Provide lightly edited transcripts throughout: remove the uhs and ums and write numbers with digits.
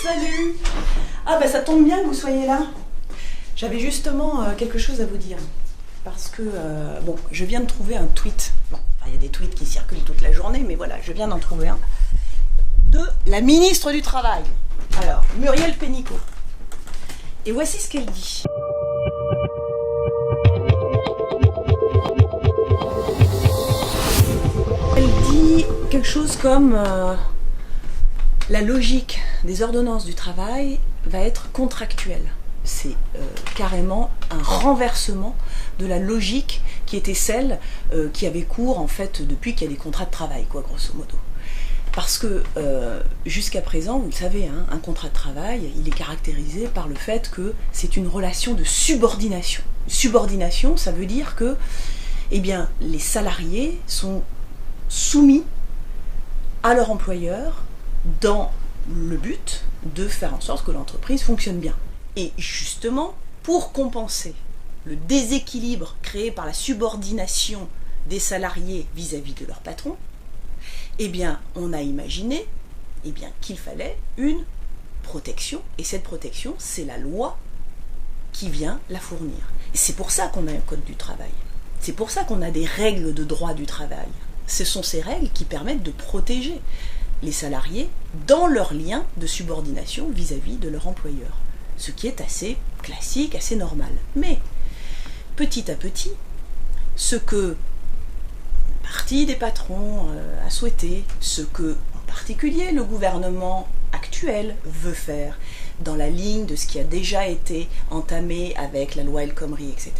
Salut! Ah ben ça tombe bien que vous soyez là. J'avais justement quelque chose à vous dire. Parce que, bon, je viens de trouver un tweet. Bon, il y a des tweets qui circulent toute la journée, mais voilà, je viens d'en trouver un. De la ministre du Travail. Alors, Muriel Pénicaud. Et voici ce qu'elle dit. Elle dit quelque chose comme la logique des ordonnances du travail va être contractuelle. C'est carrément un renversement de la logique qui était celle qui avait cours en fait depuis qu'il y a des contrats de travail, quoi, grosso modo. Parce que jusqu'à présent, vous le savez, hein, un contrat de travail, il est caractérisé par le fait que c'est une relation de subordination. Subordination, ça veut dire que eh bien, les salariés sont soumis à leur employeur dans le but de faire en sorte que l'entreprise fonctionne bien. Et justement, pour compenser le déséquilibre créé par la subordination des salariés vis-à-vis de leur patron, eh bien, on a imaginé qu'il fallait une protection. Et cette protection, c'est la loi qui vient la fournir. Et c'est pour ça qu'on a un code du travail. C'est pour ça qu'on a des règles de droit du travail. Ce sont ces règles qui permettent de protéger les salariés dans leur lien de subordination vis-à-vis de leur employeur. Ce qui est assez classique, assez normal. Mais, petit à petit, ce que une partie des patrons a souhaité, ce que, en particulier, le gouvernement actuel veut faire, dans la ligne de ce qui a déjà été entamé avec la loi El Khomri, etc.,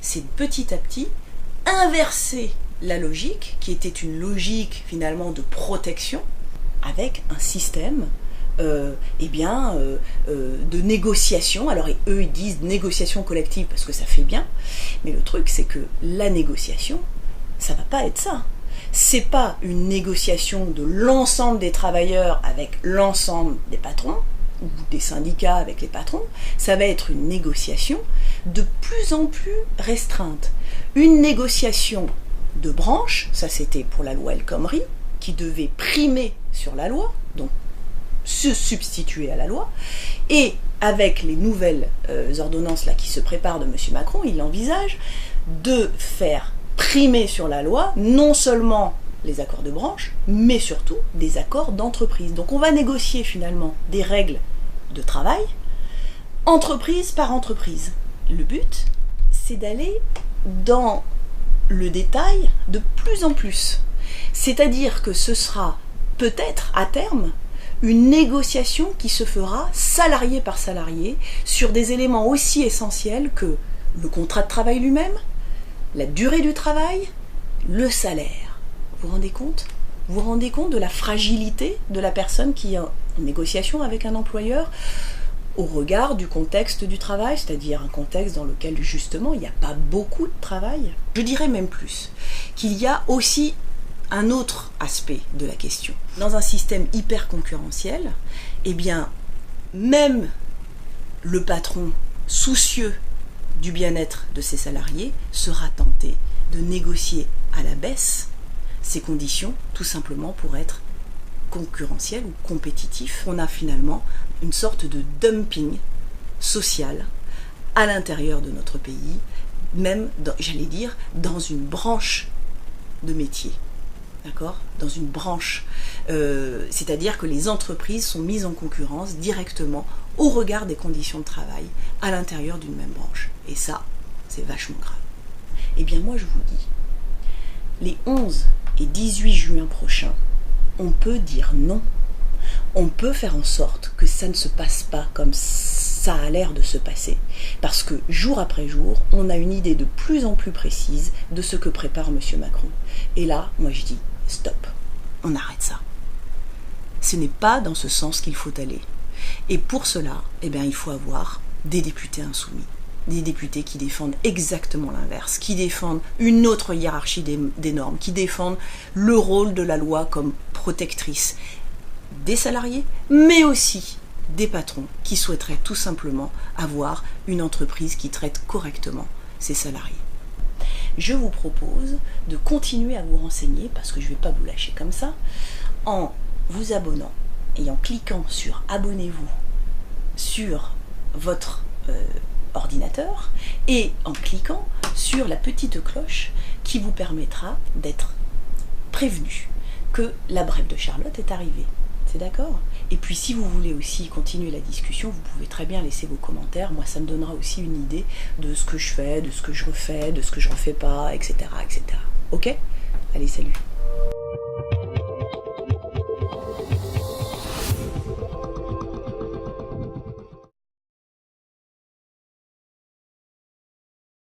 c'est petit à petit inverser la logique, qui était une logique finalement de protection, avec un système de négociation. Alors eux ils disent négociation collective parce que ça fait bien, mais le truc c'est que la négociation, ça va pas être ça. C'est pas une négociation de l'ensemble des travailleurs avec l'ensemble des patrons, ou des syndicats avec les patrons, ça va être une négociation de plus en plus restreinte. Une négociation de branches, ça c'était pour la loi El Khomri, qui devait primer sur la loi, donc se substituer à la loi, et avec les nouvelles ordonnances là, qui se préparent de M. Macron, il envisage de faire primer sur la loi non seulement les accords de branche, mais surtout des accords d'entreprise. Donc on va négocier finalement des règles de travail, entreprise par entreprise. Le but, c'est d'aller dans le détail de plus en plus. C'est-à-dire que ce sera peut-être à terme une négociation qui se fera salarié par salarié sur des éléments aussi essentiels que le contrat de travail lui-même, la durée du travail, le salaire. Vous vous rendez compte ? Vous vous rendez compte de la fragilité de la personne qui est en négociation avec un employeur au regard du contexte du travail, c'est-à-dire un contexte dans lequel justement il n'y a pas beaucoup de travail. Je dirais même plus, qu'il y a aussi un autre aspect de la question. Dans un système hyper concurrentiel, eh bien, même le patron soucieux du bien-être de ses salariés sera tenté de négocier à la baisse ces conditions, tout simplement pour être concurrentiel ou compétitif. On a finalement une sorte de dumping social à l'intérieur de notre pays, même, j'allais dire, dans une branche de métier. D'accord ? Dans une branche. C'est-à-dire que les entreprises sont mises en concurrence directement au regard des conditions de travail à l'intérieur d'une même branche. Et ça, c'est vachement grave. Eh bien moi je vous dis, les 11 et 18 juin prochains, on peut dire non. On peut faire en sorte que ça ne se passe pas comme ça a l'air de se passer. Parce que jour après jour, on a une idée de plus en plus précise de ce que prépare M. Macron. Et là, moi je dis, stop, on arrête ça. Ce n'est pas dans ce sens qu'il faut aller. Et pour cela, eh bien, il faut avoir des députés insoumis. Des députés qui défendent exactement l'inverse, qui défendent une autre hiérarchie des normes, qui défendent le rôle de la loi comme protectrice des salariés, mais aussi des patrons qui souhaiteraient tout simplement avoir une entreprise qui traite correctement ses salariés. Je vous propose de continuer à vous renseigner, parce que je ne vais pas vous lâcher comme ça, en vous abonnant et en cliquant sur abonnez-vous sur votre ordinateur et en cliquant sur la petite cloche qui vous permettra d'être prévenu que la brève de Charlotte est arrivée. C'est d'accord? Et puis si vous voulez aussi continuer la discussion, vous pouvez très bien laisser vos commentaires. Moi, ça me donnera aussi une idée de ce que je fais, de ce que je refais, de ce que je refais pas, etc. etc. Ok? Allez, salut!